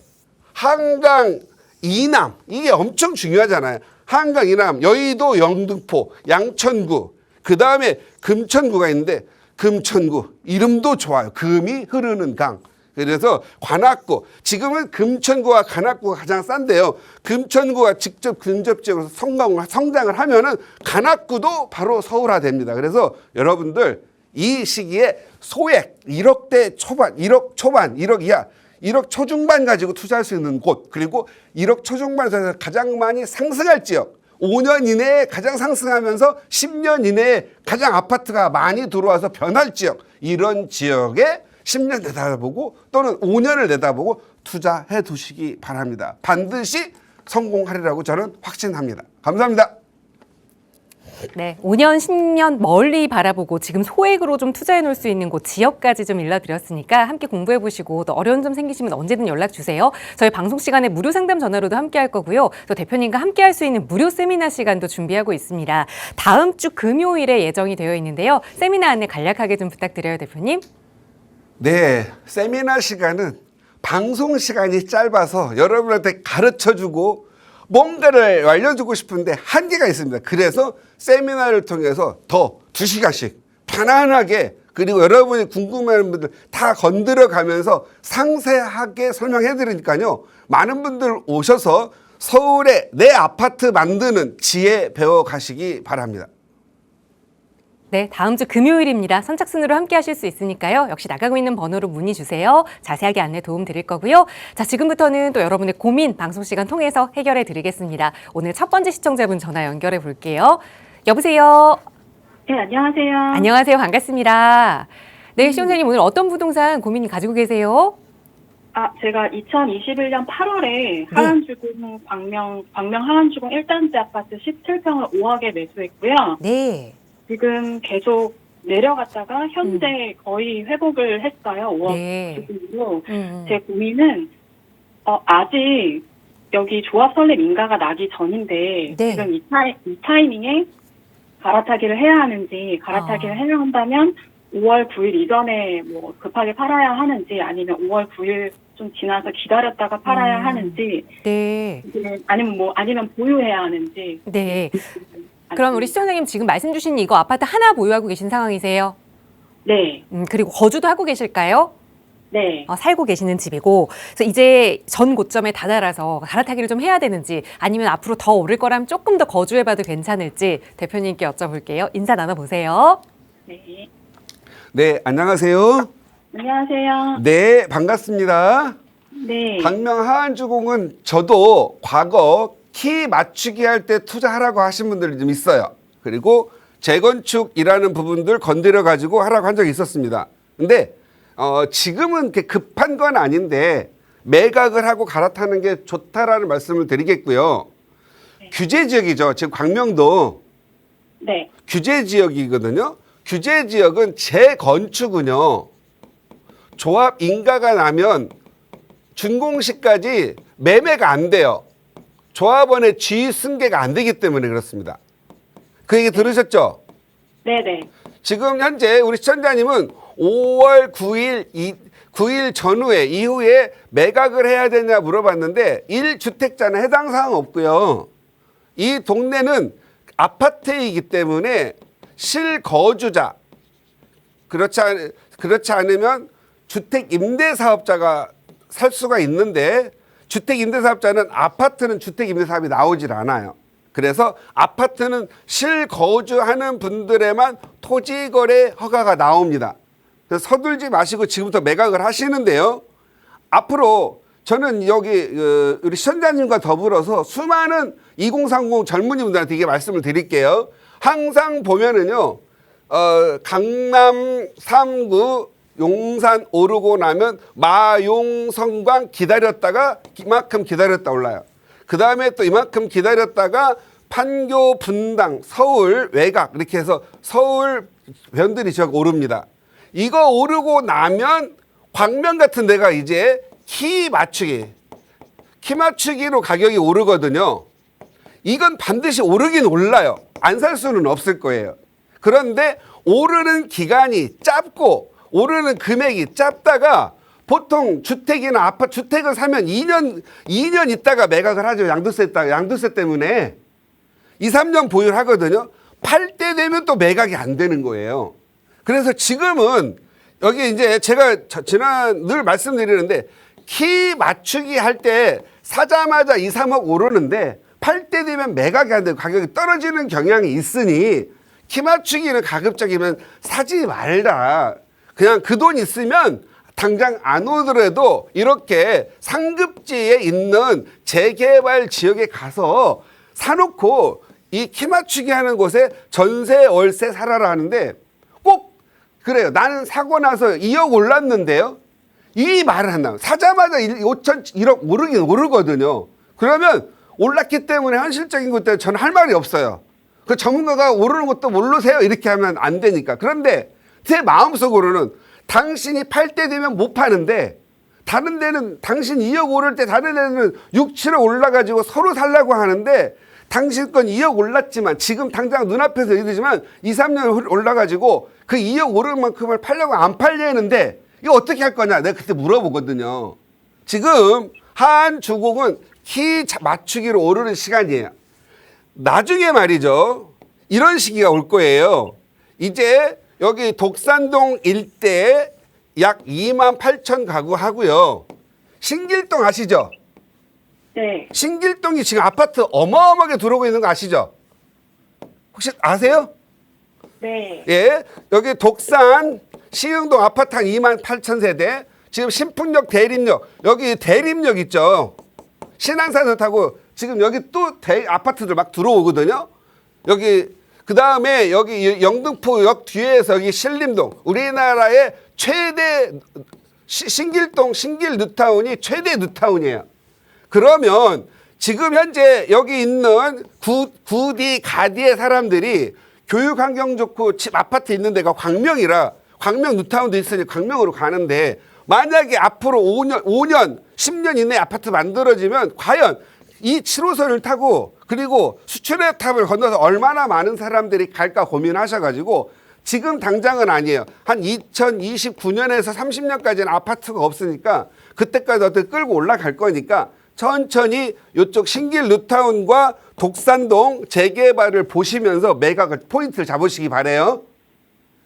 한강, 이남 이게 엄청 중요하잖아요. 한강, 이남, 여의도, 영등포, 양천구, 그 다음에 금천구가 있는데 금천구 이름도 좋아요. 금이 흐르는 강. 그래서 관악구, 지금은 금천구와 관악구가 가장 싼데요. 금천구가 직접 근접지역으로 성장을 하면은 관악구도 바로 서울화됩니다. 그래서 여러분들 이 시기에 소액 1억대 초반, 1억 초반, 1억 이하, 1억 초중반 가지고 투자할 수 있는 곳, 그리고 1억 초중반에서 가장 많이 상승할 지역, 5년 이내에 가장 상승하면서 10년 이내에 가장 아파트가 많이 들어와서 변할 지역, 이런 지역에 10년 내다보고 또는 5년을 내다보고 투자해 두시기 바랍니다. 반드시 성공하리라고 저는 확신합니다. 감사합니다. 네, 5년, 10년 멀리 바라보고 지금 소액으로 좀 투자해 놓을 수 있는 곳 지역까지 좀 일러드렸으니까 함께 공부해 보시고 또 어려운 점 생기시면 언제든 연락 주세요. 저희 방송 시간에 무료 상담 전화로도 함께 할 거고요. 또 대표님과 함께 할 수 있는 무료 세미나 시간도 준비하고 있습니다. 다음 주 금요일에 예정이 되어 있는데요. 세미나 안내 간략하게 좀 부탁드려요, 대표님. 네, 세미나 시간은 방송 시간이 짧아서 여러분한테 가르쳐주고 뭔가를 알려주고 싶은데 한계가 있습니다. 그래서 세미나를 통해서 더 2시간씩 편안하게, 그리고 여러분이 궁금해하는 분들 다 건드려 가면서 상세하게 설명해 드리니까요. 많은 분들 오셔서 서울에 내 아파트 만드는 지혜 배워 가시기 바랍니다. 네, 다음 주 금요일입니다. 선착순으로 함께 하실 수 있으니까요. 역시 나가고 있는 번호로 문의 주세요. 자세하게 안내 도움 드릴 거고요. 자, 지금부터는 또 여러분의 고민 방송 시간 통해서 해결해 드리겠습니다. 오늘 첫 번째 시청자분 전화 연결해 볼게요. 여보세요. 네, 안녕하세요. 안녕하세요. 반갑습니다. 네, 시원생님 오늘 어떤 부동산 고민 가지고 계세요? 제가 2021년 8월에 하안주공 광명 하안주공 1단지 아파트 17평을 5억에 매수했고요. 네. 지금 계속 내려갔다가 현재 거의 회복을 했어요. 5억 네. 주공으로. 제 고민은 아직 여기 조합 설립 인가가 나기 전인데 네. 지금 이 타이밍에 갈아타기를 해야 하는지, 갈아타기를 해야 한다면 5월 9일 이전에 뭐 급하게 팔아야 하는지, 아니면 5월 9일 좀 지나서 기다렸다가 팔아야 하는지, 네. 아니면 보유해야 하는지. 네. 그럼 우리 시청자님 지금 말씀 주신 이거 아파트 하나 보유하고 계신 상황이세요? 네. 그리고 거주도 하고 계실까요? 네. 살고 계시는 집이고, 그래서 이제 전 고점에 다다라서 갈아타기를 좀 해야 되는지, 아니면 앞으로 더 오를 거라면 조금 더 거주해봐도 괜찮을지 대표님께 여쭤볼게요. 인사 나눠보세요. 네. 네, 안녕하세요. 안녕하세요. 네, 반갑습니다. 네. 광명 하안주공은 저도 과거 키 맞추기 할 때 투자하라고 하신 분들이 좀 있어요. 그리고 재건축이라는 부분들 건드려 가지고 하라고 한 적이 있었습니다. 근데 지금은 그렇게 급한 건 아닌데 매각을 하고 갈아타는 게 좋다라는 말씀을 드리겠고요. 네. 규제 지역이죠. 지금 광명도 네. 규제 지역이거든요. 규제 지역은 재건축은요, 조합 인가가 나면 준공시까지 매매가 안 돼요. 조합원의 지위 승계가 안 되기 때문에 그렇습니다. 그 얘기 들으셨죠? 네네. 지금 현재 우리 시청자님은 5월 9일 전후에 이후에 매각을 해야 되냐 물어봤는데 1주택자는 해당 사항 없고요. 이 동네는 아파트이기 때문에 실거주자, 그렇지 않으면 주택 임대 사업자가 살 수가 있는데, 주택 임대 사업자는 아파트는 주택 임대 사업이 나오질 않아요. 그래서 아파트는 실거주하는 분들에만 토지 거래 허가가 나옵니다. 그래서 서둘지 마시고 지금부터 매각을 하시는데요. 앞으로 저는 여기 우리 시청자님과 더불어서 수많은 2030 젊은이 분들한테 이게 말씀을 드릴게요. 항상 보면은요, 강남 3구 용산 오르고 나면 마용성광 기다렸다가 이만큼 기다렸다 올라요. 그 다음에 또 이만큼 기다렸다가 판교 분당 서울 외곽 이렇게 해서 서울 변두리 지역 오릅니다. 이거 오르고 나면 광명 같은 데가 이제 키 맞추기로 가격이 오르거든요. 이건 반드시 오르긴 올라요. 안 살 수는 없을 거예요. 그런데 오르는 기간이 짧고 오르는 금액이 짧다가 보통 주택이나 아파트 주택을 사면 2년 있다가 매각을 하죠. 양도세 때문에 2, 3년 보유를 하거든요. 팔 때 되면 또 매각이 안 되는 거예요. 그래서 지금은 여기 이제 제가 늘 말씀드리는데 키 맞추기 할 때 사자마자 2, 3억 오르는데 팔 때 되면 매각이 안 되고 가격이 떨어지는 경향이 있으니 키 맞추기는 가급적이면 사지 말라. 그냥 그 돈 있으면 당장 안 오더라도 이렇게 상급지에 있는 재개발 지역에 가서 사놓고 이 키 맞추기 하는 곳에 전세 월세 살아라 하는데 꼭 그래요. 나는 사고 나서 2억 올랐는데요. 이 말을 한다면 사자마자 5천 1억 오르긴 오르거든요. 그러면 올랐기 때문에 현실적인 것 때문에 저는 할 말이 없어요. 그 전문가가 오르는 것도 모르세요 이렇게 하면 안 되니까. 그런데 제 마음속으로는 당신이 팔 때 되면 못 파는데 다른 데는 당신 2억 오를 때 다른 데는 6, 7억 올라가지고 서로 살라고 하는데 당신 건 2억 올랐지만 지금 당장 눈앞에서 이러지만 2, 3년 올라가지고 그 2억 오를 만큼을 팔려고 안 팔려 했는데 이거 어떻게 할 거냐 내가 그때 물어보거든요. 지금 한 주공은 키 맞추기로 오르는 시간이에요. 나중에 말이죠. 이런 시기가 올 거예요. 이제 여기 독산동 일대에 약 2만 8천 가구 하고요. 신길동 아시죠? 네. 신길동이 지금 아파트 어마어마하게 들어오고 있는 거 아시죠? 혹시 아세요? 네. 예. 여기 독산 시흥동 아파트 한 2만 8천 세대. 지금 신풍역 대림역. 여기 대림역 있죠? 신안산을 타고 지금 여기 또 아파트들 막 들어오거든요. 여기 그 다음에 여기 영등포역 뒤에서 여기 신림동 우리나라의 최대 신길동 신길 뉴타운이 최대 뉴타운이에요. 그러면 지금 현재 여기 있는 구디 가디의 사람들이 교육 환경 좋고 집 아파트 있는 데가 광명이라 광명 뉴타운도 있으니 광명으로 가는데 만약에 앞으로 5년 10년 이내에 아파트 만들어지면 과연 이 7호선을 타고 그리고 수출의 탑을 건너서 얼마나 많은 사람들이 갈까 고민하셔가지고 지금 당장은 아니에요. 한 2029년에서 30년까지는 아파트가 없으니까 그때까지 어떻게 끌고 올라갈 거니까 천천히 이쪽 신길 뉴타운과 독산동 재개발을 보시면서 매각을 포인트를 잡으시기 바래요.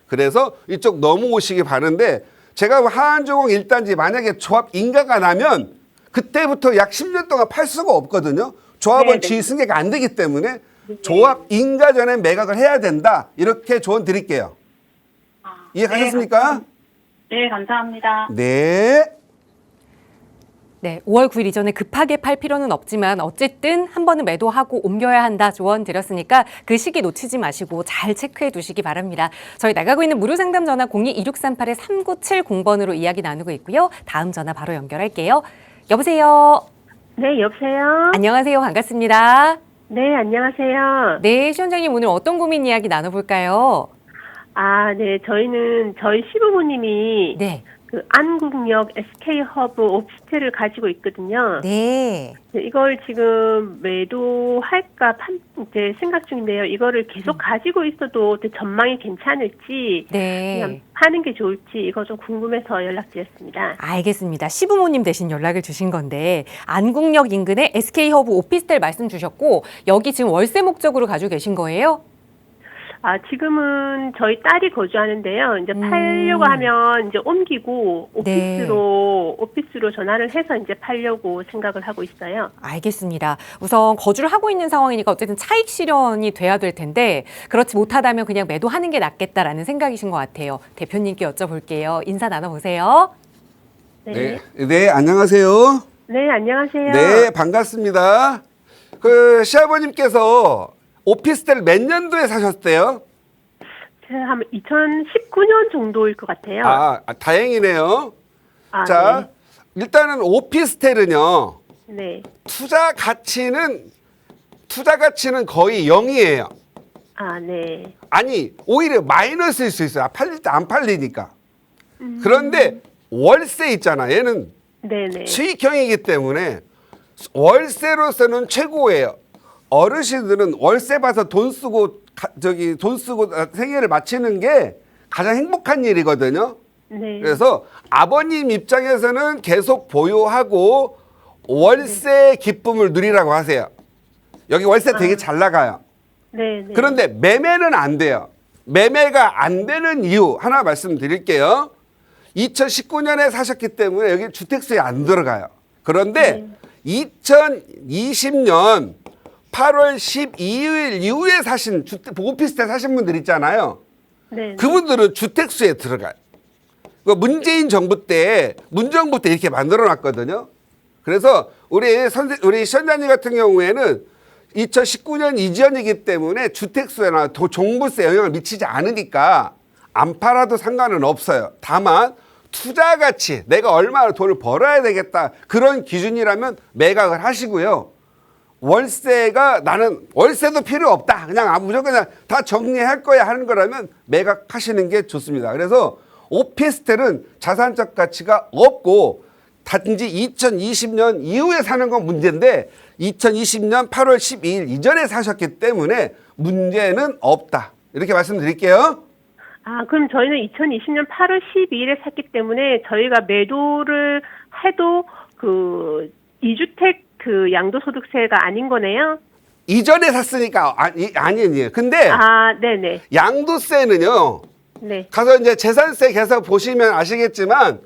그래서 이쪽 넘어오시기 바라는데 제가 하한조공 1단지 만약에 조합 인가가 나면 그때부터 약 10년 동안 팔 수가 없거든요. 조합은 지위 승계가 안 되기 때문에 조합 인가 전에 매각을 해야 된다. 이렇게 조언 드릴게요. 이해가셨습니까? 네, 감사합니다. 네. 네, 5월 9일 이전에 급하게 팔 필요는 없지만 어쨌든 한 번은 매도하고 옮겨야 한다 조언 드렸으니까 그 시기 놓치지 마시고 잘 체크해 두시기 바랍니다. 저희 나가고 있는 무료 상담 전화 02-2638-3970번으로 이야기 나누고 있고요. 다음 전화 바로 연결할게요. 여보세요. 네, 여보세요? 안녕하세요. 반갑습니다. 네, 안녕하세요. 네, 시원장님 오늘 어떤 고민 이야기 나눠볼까요? 아, 네, 저희는 저희 시부모님이 네. 그 안국역 SK허브 오피스텔을 가지고 있거든요. 네. 네, 이걸 지금 매도할까 이제 생각 중인데요. 이거를 계속 가지고 있어도 전망이 괜찮을지 네. 그냥 파는 게 좋을지 이거 좀 궁금해서 연락드렸습니다. 알겠습니다. 시부모님 대신 연락을 주신 건데 안국역 인근에 SK허브 오피스텔 말씀 주셨고 여기 지금 월세 목적으로 가지고 계신 거예요? 아, 지금은 저희 딸이 거주하는데요. 이제 팔려고 하면 이제 옮기고 오피스로 전화를 해서 이제 팔려고 생각을 하고 있어요. 알겠습니다. 우선 거주를 하고 있는 상황이니까 어쨌든 차익 실현이 돼야 될 텐데 그렇지 못하다면 그냥 매도하는 게 낫겠다라는 생각이신 것 같아요. 대표님께 여쭤볼게요. 인사 나눠보세요. 네. 네, 안녕하세요. 네, 안녕하세요. 네, 반갑습니다. 그 시아버님께서 오피스텔 몇 년도에 사셨대요? 한 2019년 정도일 것 같아요. 다행이네요. 아, 자, 일단은 오피스텔은요. 네. 투자 가치는 거의 0이에요. 아, 네. 아니, 오히려 마이너스일 수 있어요. 팔릴 때 안 팔리니까. 그런데 월세 있잖아. 얘는 네네. 수익형이기 때문에 월세로서는 최고예요. 어르신들은 월세 봐서 돈 쓰고 생애를 마치는 게 가장 행복한 일이거든요. 네. 그래서 아버님 입장에서는 계속 보유하고 월세 기쁨을 누리라고 하세요. 여기 월세 되게 잘 나가요. 네네. 그런데 매매는 안 돼요. 매매가 안 되는 이유 하나 말씀드릴게요. 2019년에 사셨기 때문에 여기 주택수에 안 들어가요. 그런데 2020년 8월 12일 이후에 사신 오피스텔 사신 분들 있잖아요. 네. 그분들은 주택수에 들어가요. 문재인 정부 때, 문정부 때 이렇게 만들어 놨거든요. 그래서 우리 시원자님 같은 경우에는 2019년 이전이기 때문에 주택수에나 종부세 영향을 미치지 않으니까 안 팔아도 상관은 없어요. 다만 투자 가치, 내가 얼마나 돈을 벌어야 되겠다. 그런 기준이라면 매각을 하시고요. 월세가 나는 월세도 필요 없다. 그냥 무조건 그냥 다 정리할 거야 하는 거라면 매각하시는 게 좋습니다. 그래서 오피스텔은 자산적 가치가 없고 단지 2020년 이후에 사는 건 문제인데 2020년 8월 12일 이전에 사셨기 때문에 문제는 없다. 이렇게 말씀드릴게요. 아, 그럼 저희는 2020년 8월 12일에 샀기 때문에 저희가 매도를 해도 그 2주택 그 양도소득세가 아닌 거네요? 이전에 샀으니까 아니에요. 근데 네네. 양도세는요. 네. 가서 이제 재산세 계산 보시면 아시겠지만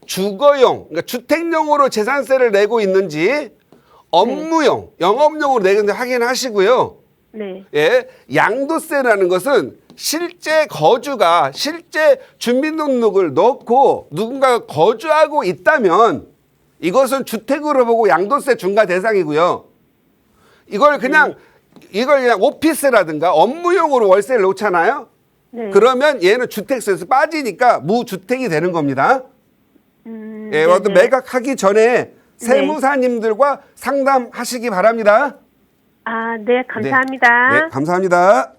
주거용, 그러니까 주택용으로 재산세를 내고 있는지 업무용, 영업용으로 내는지 확인하시고요. 네. 예, 양도세라는 것은 실제 주민등록을 넣고 누군가가 거주하고 있다면 이것은 주택으로 보고 양도세 중과 대상이고요. 이걸 그냥 오피스라든가 업무용으로 월세를 놓잖아요. 네. 그러면 얘는 주택세에서 빠지니까 무주택이 되는 겁니다. 예, 어떤 네네. 매각하기 전에 세무사님들과 상담하시기 바랍니다. 아, 네, 감사합니다. 네, 감사합니다.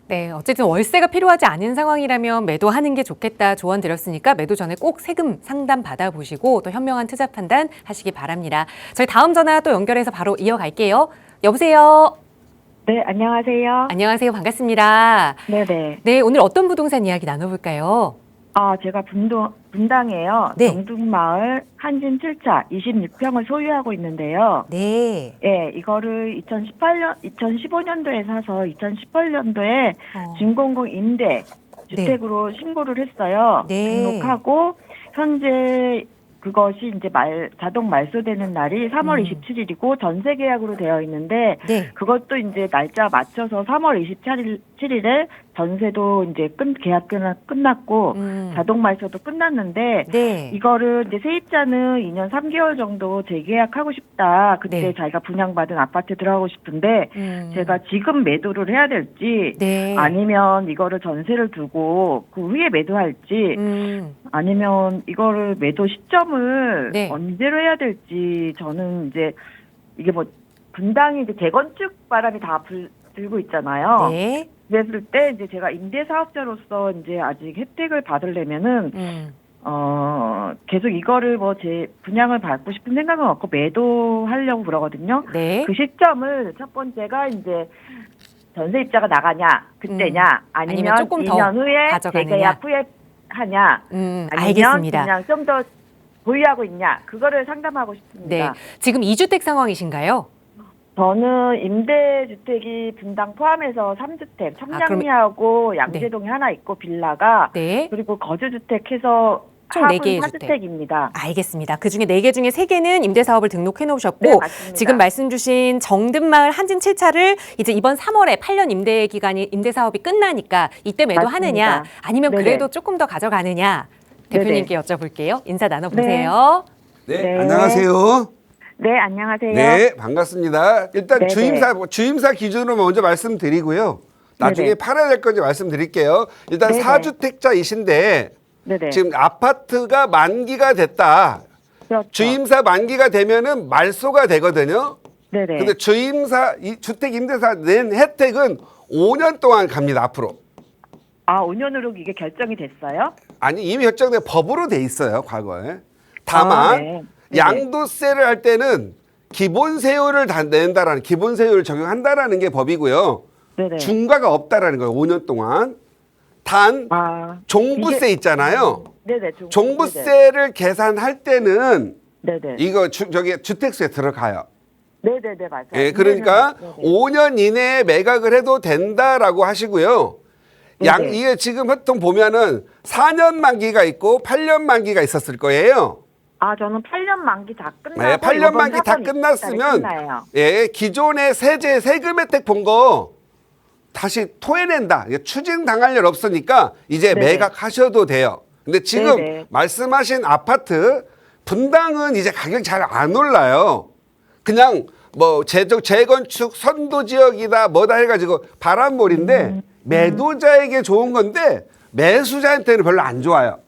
네, 어쨌든 월세가 필요하지 않은 상황이라면 매도하는 게 좋겠다 조언 드렸으니까 매도 전에 꼭 세금 상담 받아보시고 또 현명한 투자 판단 하시기 바랍니다. 저희 다음 전화 또 연결해서 바로 이어갈게요. 여보세요. 네, 안녕하세요. 안녕하세요. 반갑습니다. 네네. 네, 오늘 어떤 부동산 이야기 나눠볼까요? 제가 분당에요. 네. 정등마을 한진 7차 26평을 소유하고 있는데요. 네. 예, 이거를 2015년도에 사서 2018년도에 준공공 임대 주택으로 신고를 했어요. 네. 등록하고 현재 그것이 이제 자동 말소되는 날이 3월 27일이고 전세 계약으로 되어 있는데 네. 그것도 이제 날짜 맞춰서 3월 27일에 전세도 이제 계약 끝났고 자동 말소도 끝났는데 네. 이거를 이제 세입자는 2년 3개월 정도 재계약하고 싶다. 그때 네. 자기가 분양받은 아파트에 들어가고 싶은데 제가 지금 매도를 해야 될지 네. 아니면 이거를 전세를 두고 그 후에 매도할지 아니면 이거를 매도 시점을 네. 언제로 해야 될지 저는 이제 이게 뭐 분당이 이제 재건축 바람이 다 불고 있잖아요. 네. 그랬을 때 이제 제가 임대 사업자로서 이제 아직 혜택을 받으려면은 계속 이거를 뭐 제 분양을 받고 싶은 생각은 없고 매도하려고 그러거든요. 네. 그 시점을 첫 번째가 이제 전세입자가 나가냐 그때냐 아니면 아니면 조금 더 2년 후에 가져가느냐. 재계약 후에 하냐 아니면 알겠습니다. 그냥 좀 더 보유하고 있냐 그거를 상담하고 싶습니다. 네. 지금 2주택 상황이신가요? 저는 임대주택이 분당 포함해서 3주택 청량리하고 양재동에 하나 있고 빌라가 네. 그리고 거주주택해서 총 합은 4개의 주택. 4주택입니다. 알겠습니다. 그중에 4개 중에 3개는 임대사업을 등록해 놓으셨고 네, 맞습니다. 지금 말씀 주신 정든마을 한진 7차를 이제 이번 3월에 8년 임대 기간이 임대사업이 끝나니까 이때 매도하느냐 맞습니다. 아니면 네네. 그래도 조금 더 가져가느냐 대표님께 여쭤볼게요. 인사 나눠보세요. 네, 네. 안녕하세요. 네, 안녕하세요. 네, 반갑습니다. 일단 네네. 주임사 기준으로 먼저 말씀드리고요. 나중에 네네. 팔아야 될 건지 말씀드릴게요. 일단 네네. 4주택자이신데 네네. 지금 아파트가 만기가 됐다. 그렇죠. 주임사 만기가 되면은 말소가 되거든요. 네네. 근데 주임사 이 주택 임대사 낸 혜택은 5년 동안 갑니다. 앞으로. 아, 5년으로 이게 결정이 됐어요? 아니 이미 결정된 법으로 돼 있어요. 과거에. 다만 네. 네네. 양도세를 할 때는 기본세율을 다 낸다라는 기본세율을 적용한다라는 게 법이고요. 네네. 중과가 없다라는 거예요. 5년 동안. 단 아, 종부세 이게- 있잖아요. 네네. 종부세를 계산할 때는 네네. 이거 저기 주택수에 들어가요. 네네네, 맞아요. 예, 그러니까 네네. 5년 이내에 매각을 해도 된다라고 하시고요. 네네. 이게 지금 보통 보면은 4년 만기가 있고 8년 만기가 있었을 거예요. 아, 저는 8년 만기 다 끝나고 네, 8년 이번 만기 다 사건 끝났으면 끝나요. 예, 기존의 세금 혜택 본 거 다시 토해낸다. 이게 추징 당할 일 없으니까 이제 네네. 매각하셔도 돼요. 근데 지금 네네. 말씀하신 아파트 분당은 이제 가격이 잘 안 올라요. 그냥 뭐 재건축 선도 지역이다 뭐다 해가지고 바람몰인데 매도자에게 좋은 건데 매수자한테는 별로 안 좋아요.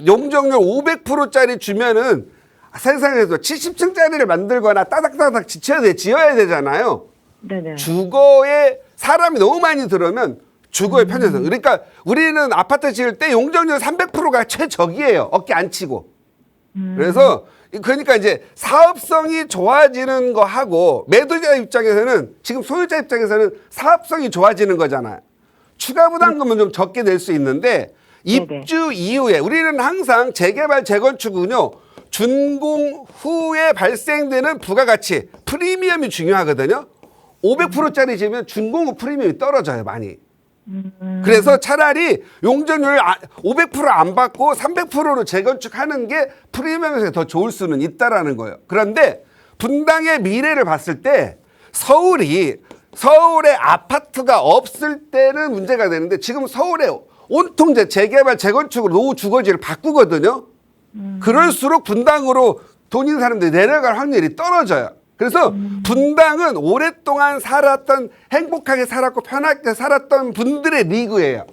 용적률 500%짜리 주면은 세상에서 70층짜리를 만들거나 따닥따닥 지어야 되잖아요. 네네. 주거에 사람이 너무 많이 들어오면 주거의 편의성. 그러니까 우리는 아파트 지을 때 용적률 300%가 최적이에요. 어깨 안 치고. 그래서 그러니까 이제 사업성이 좋아지는 거 하고 매도자 입장에서는 지금 소유자 입장에서는 사업성이 좋아지는 거잖아요. 추가 부담금은 좀 적게 낼 수 있는데 입주 이후에 우리는 항상 재개발 재건축은요 준공 후에 발생되는 부가가치 프리미엄이 중요하거든요. 500%짜리 지으면 준공 후 프리미엄이 떨어져요 많이. 그래서 차라리 용적률 500%안 받고 300%로 재건축하는 게 프리미엄에서 더 좋을 수는 있다라는 거예요. 그런데 분당의 미래를 봤을 때 서울에 아파트가 없을 때는 문제가 되는데 지금 서울에 온통 재개발 재건축으로 노후 주거지를 바꾸거든요. 그럴수록 분당으로 돈 있는 사람들이 내려갈 확률이 떨어져요. 그래서 분당은 오랫동안 행복하게 살았고 편하게 살았던 분들의 리그예요.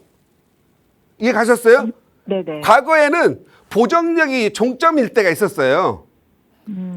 이해 가셨어요? 네네. 과거에는 보정역이 종점일 때가 있었어요.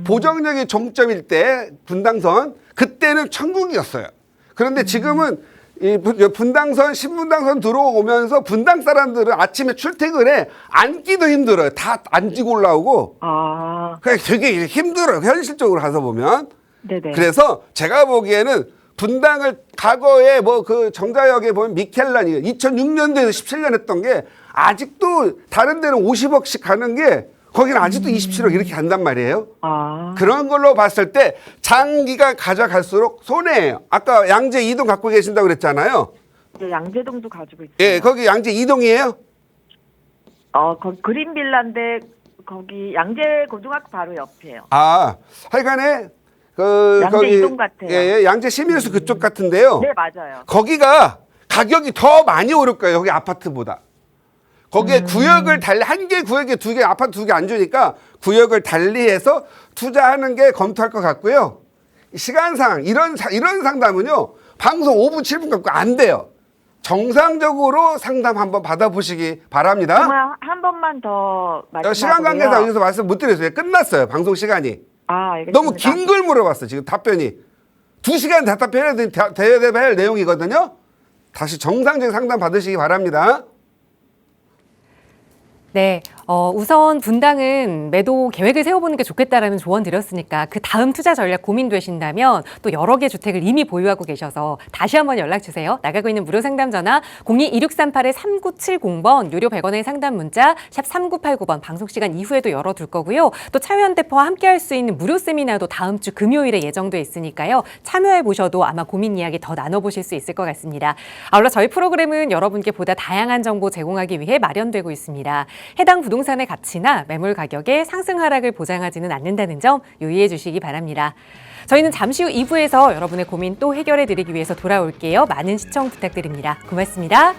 보정역이 종점일 때 분당선 그때는 천국이었어요. 그런데 지금은 이 분당선 신분당선 들어오면서 분당 사람들은 아침에 출퇴근에 앉기도 힘들어요. 다 앉고 올라오고 아, 그러니까 되게 힘들어요. 현실적으로 가서 보면. 네네. 그래서 제가 보기에는 분당을 과거에 뭐 그 정자역에 보면 미켈란이 2006년도에서 17년 했던 게 아직도 다른 데는 50억씩 가는 게 거기는 아직도 27억 이렇게 간단 말이에요. 아, 그런 걸로 봤을 때 장기간 가져갈수록 손해예요. 아까 양재 2동 갖고 계신다고 그랬잖아요. 네, 양재동도 가지고 있어요. 예, 거기 양재 2동이에요? 거기 그린 빌라인데 거기 양재 고등학교 바로 옆이에요. 아, 하여간에 양재 거기 2동 같아요. 예, 양재 시민수 그쪽 같은데요. 네, 맞아요. 거기가 가격이 더 많이 오를 거예요. 여기 아파트보다. 거기에 구역을 한 개 구역에 두 개 아파트 두 개 안 주니까 구역을 달리해서 투자하는 게 검토할 것 같고요. 시간상 이런 상담은요. 방송 5분 7분 갖고 안 돼요. 정상적으로 상담 한번 받아보시기 바랍니다. 정말 한 번만 더 말씀하고요. 시간 관계상 여기서 말씀 못 드렸어요. 끝났어요. 방송 시간이. 아, 알겠습니다. 너무 긴 걸 물어봤어요. 지금 답변이. 2시간 답변해야 될 내용이거든요. 다시 정상적인 상담 받으시기 바랍니다. 네, 우선 분당은 매도 계획을 세워보는 게 좋겠다라는 조언 드렸으니까 그 다음 투자 전략 고민되신다면 또 여러 개 주택을 이미 보유하고 계셔서 다시 한번 연락 주세요. 나가고 있는 무료 상담 전화 02-2638-3970번 유료 100원의 상담 문자 샵 3989번 방송 시간 이후에도 열어둘 거고요. 또 차유현대표와 함께할 수 있는 무료 세미나도 다음 주 금요일에 예정돼 있으니까요. 참여해 보셔도 아마 고민 이야기 더 나눠보실 수 있을 것 같습니다. 아울러 저희 프로그램은 여러분께 보다 다양한 정보 제공하기 위해 마련되고 있습니다. 해당 부동산의 가치나 매물 가격의 상승 하락을 보장하지는 않는다는 점 유의해 주시기 바랍니다. 저희는 잠시 후 2부에서 여러분의 고민 또 해결해 드리기 위해서 돌아올게요. 많은 시청 부탁드립니다. 고맙습니다.